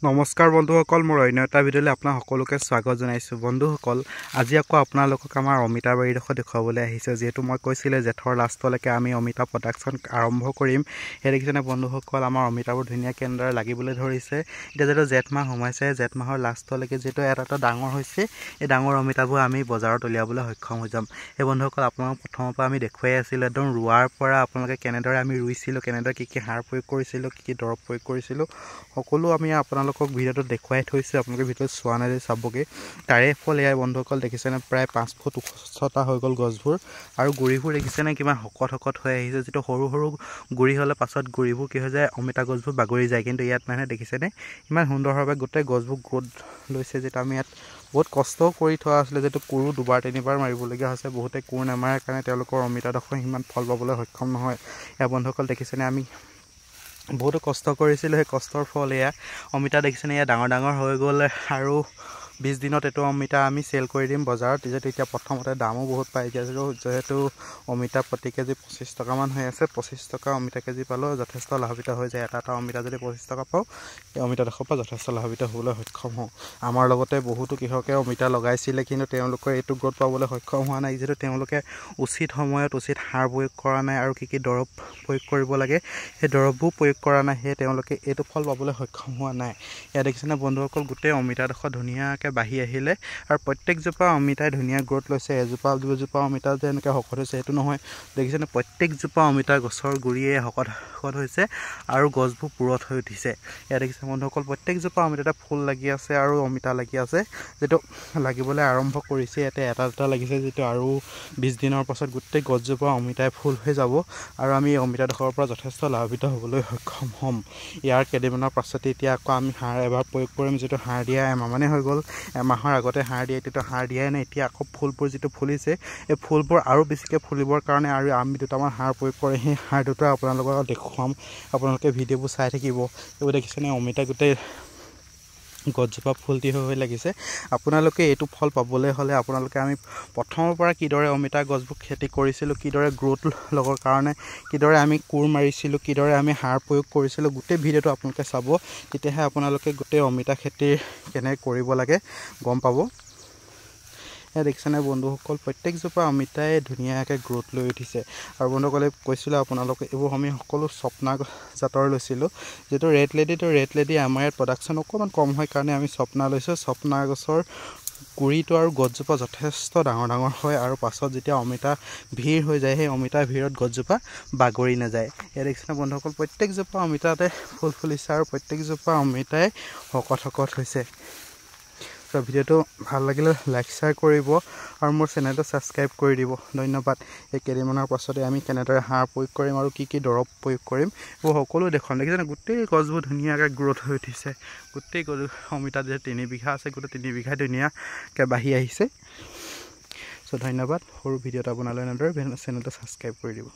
নমস্কাৰ বন্ধুসকল, মোৰ অন্য এটা ভিডিঅ'লৈ আপোনাক সকলোকে স্বাগত জনাইছোঁ। বন্ধুসকল, আজি আকৌ আপোনালোকক আমাৰ অমিতা বাৰীডোখৰ দেখুৱাবলৈ আহিছে। যিহেতু মই কৈছিলোঁ জেঠৰ লাষ্টলৈকে আমি অমিতা প্ৰডাকশ্যন আৰম্ভ কৰিম। সেই দেখিছেনে বন্ধুসকল, আমাৰ অমিতাবোৰ ধুনীয়াকৈ এনেদৰে লাগিবলৈ ধৰিছে। এতিয়া যিহেতু জেঠ মাহ সোমাইছে, জেঠ মাহৰ লাষ্টলৈকে যিহেতু এটা ডাঙৰ হৈছে, এই ডাঙৰ অমিতাবোৰ আমি বজাৰত উলিয়াবলৈ সক্ষম হৈ যাম। সেই বন্ধুসকল, আপোনালোকক প্ৰথমৰ পৰা আমি দেখুৱাই আছিলোঁ একদম ৰোৱাৰ পৰা আপোনালোকে কেনেদৰে আমি ৰুইছিলোঁ, কেনেদৰে কি সাৰ প্ৰয়োগ কৰিছিলোঁ, কি দৰৱ প্ৰয়োগ কৰিছিলোঁ, সকলো আমি আপোনালোকক ভিডিঅ'টো দেখুৱাই থৈছোঁ। আপোনালোকে ভিডিঅ'টো চোৱা নাই যদি চাবগৈ। তাৰে ফল এয়াই বন্ধুসকল, দেখিছেনে প্ৰায় 5 ফুট উচ্চতা হৈ গ'ল গছবোৰ। আৰু গুৰিবোৰ দেখিছেনে কিমান শকত হৈ আহিছে। যিটো সৰু সৰু গুৰি হ'লে পাছত গুৰিবোৰ কি হৈ যায়, অমিতা গছবোৰ বাগৰি যায়। কিন্তু ইয়াত মানে দেখিছেনে ইমান সুন্দৰভাৱে গোটেই গছবোৰ গ্ৰোথ লৈছে। যিটো আমি ইয়াত বহুত কষ্টও কৰি থোৱা আছিলে, যিটো কোৰো 2বাৰ 3বাৰ মাৰিবলগীয়া হৈছে। বহুতে কোৰ নামাৰাৰ কাৰণে তেওঁলোকৰ অমিতাডোখৰ সিমান ফল পাবলৈ সক্ষম নহয়। এয়া বন্ধুসকল দেখিছেনে আমি বহুতো কষ্ট কৰিছিলোঁ, সেই কষ্টৰ ফল এয়া অমিতা দেখিছেনে এয়া ডাঙৰ হৈ গ'ল। আৰু 20 দিনত এইটো অমিতা আমি চেল কৰি দিম বজাৰত। যিহেতু এতিয়া প্ৰথমতে দামো বহুত পাই যায়। যিহেতু অমিতা প্ৰতি কেজি 25 টকামান হৈ আছে। 25 টকা অমিতা কেজি পালেও যথেষ্ট লাভান্বিত হৈ যায়। এটা অমিতা যদি 25 টকা পাওঁ, এই অমিতাডোখৰ পৰা যথেষ্ট লাভান্বিত হ'বলৈ সক্ষম হওঁ। আমাৰ লগতে বহুতো কৃষকে অমিতা লগাইছিলে, কিন্তু তেওঁলোকে এইটো গ্ৰোথ পাবলৈ সক্ষম হোৱা নাই। যিহেতু তেওঁলোকে উচিত সময়ত উচিত সাৰ প্ৰয়োগ কৰা নাই আৰু কি দৰৱ প্ৰয়োগ কৰিব লাগে সেই দৰৱবোৰ প্ৰয়োগ কৰা নাই। সেয়ে তেওঁলোকে এইটো ফল পাবলৈ সক্ষম হোৱা নাই। ইয়াত দেখিছেনে বন্ধুসকল, গোটেই অমিতাডোখৰ ধুনীয়াকৈ বাঢ়ি আহিলে আৰু প্ৰত্যেকজোপা অমিতাই ধুনীয়া গ্ৰোথ লৈছে। এজোপা দুজোপা অমিতা যে এনেকৈ শকত হৈছে সেইটো নহয়। দেখিছেনে প্ৰত্যেকজোপা অমিতা গছৰ গুৰিয়ে শকত হৈছে আৰু গছবোৰ পুৰঠ হৈ উঠিছে। ইয়াত দেখিছে বন্ধুসকল, প্ৰত্যেকজোপা অমিতাতে ফুল লাগি আছে আৰু অমিতা লাগি আছে, যিটো লাগিবলৈ আৰম্ভ কৰিছে। ইয়াতে এটা দুটা লাগিছে, যিটো আৰু 20 দিনৰ পাছত গোটেই গছজোপা অমিতাই ফুল হৈ যাব আৰু আমি এই অমিতাডোখৰৰ পৰা যথেষ্ট লাভান্বিত হ'বলৈ সক্ষম হ'ম। ইয়াৰ কেইদিনমানৰ পাছতে এতিয়া আকৌ আমি সাৰ এবাৰ প্ৰয়োগ কৰিম। যিটো সাৰ দিয়া এমাহমানেই হৈ গ'ল, এমাহৰ আগতে সাৰ দিয়া, এতিয়াতো সাৰ দিয়াই নাই। এতিয়া আকৌ ফুলবোৰ যিটো ফুলিছে, এই ফুলবোৰ আৰু বেছিকৈ ফুলিবৰ কাৰণে আৰু আমি দুটামান সাৰ প্ৰয়োগ কৰি সেই সাৰ দুটা আপোনালোকক দেখুৱাম। আপোনালোকে ভিডিঅ'বোৰ চাই থাকিব। এইবোৰ দেখিছেনে অমিতা গোটেই গছজোপা ফুলটি হৈ লাগিছে। আপোনালোকে এইটো ফল পাবলৈ হ'লে আপোনালোকে আমি প্ৰথমৰ পৰা কিদৰে অমিতা গছবোৰ খেতি কৰিছিলোঁ, কিদৰে গ্ৰোথ ল'বৰ কাৰণে কিদৰে আমি কোৰ মাৰিছিলোঁ, কিদৰে আমি সাৰ প্ৰয়োগ কৰিছিলোঁ, গোটেই ভিডিঅ'টো আপোনালোকে চাব। তেতিয়াহে আপোনালোকে গোটেই অমিতা খেতি কেনেকৈ কৰিব লাগে গম পাব। এয়া দেখিছেনে বন্ধুসকল, প্ৰত্যেকজোপা অমিতাই ধুনীয়াকৈ গ্ৰোথ লৈ উঠিছে। আৰু বন্ধুসকলে কৈছিলোঁ আপোনালোকে এইবোৰ আমি সকলো স্বপ্না জাতৰ লৈছিলোঁ। যিটো ৰেড লেডি আমাৰ ইয়াত প্ৰডাকশ্যন অকণমান কম হয় কাৰণে আমি স্বপ্না লৈছোঁ। স্বপ্না গছৰ গুৰিটো আৰু গছজোপা যথেষ্ট ডাঙৰ হয় আৰু পাছত যেতিয়া অমিতা ভিৰ হৈ যায়, সেই অমিতাৰ ভিৰত গছজোপা বাগৰি নাযায়। ইয়াত দেখিছেনে বন্ধুসকল, প্ৰত্যেকজোপা অমিতাতে ফুল ফুলিছে আৰু প্ৰত্যেকজোপা অমিতাই শকত হৈছে। তো ভিডিঅ'টো ভাল লাগিলে লাইক শ্বেয়াৰ কৰিব আৰু মোৰ চেনেলটো ছাবস্ক্ৰাইব কৰি দিব। ধন্যবাদ। এই কেইদিনমানৰ পাছতে আমি কেনেদৰে সাৰ প্ৰয়োগ কৰিম আৰু কি দৰৱ প্ৰয়োগ কৰিম এইবোৰ সকলো দেখুৱাম। দেখিছেনে গোটেই গছবোৰ ধুনীয়াকৈ গ্ৰোথ হৈ উঠিছে। গোটেই অমিতা যে 3 বিঘা আছে, গোটেই 3 বিঘাই ধুনীয়াকৈ বাঢ়ি আহিছে। চ' ধন্যবাদ। সৰু ভিডিঅ' এটা বনালে এনেদৰে চেনেলটো ছাবস্ক্ৰাইব কৰি দিব।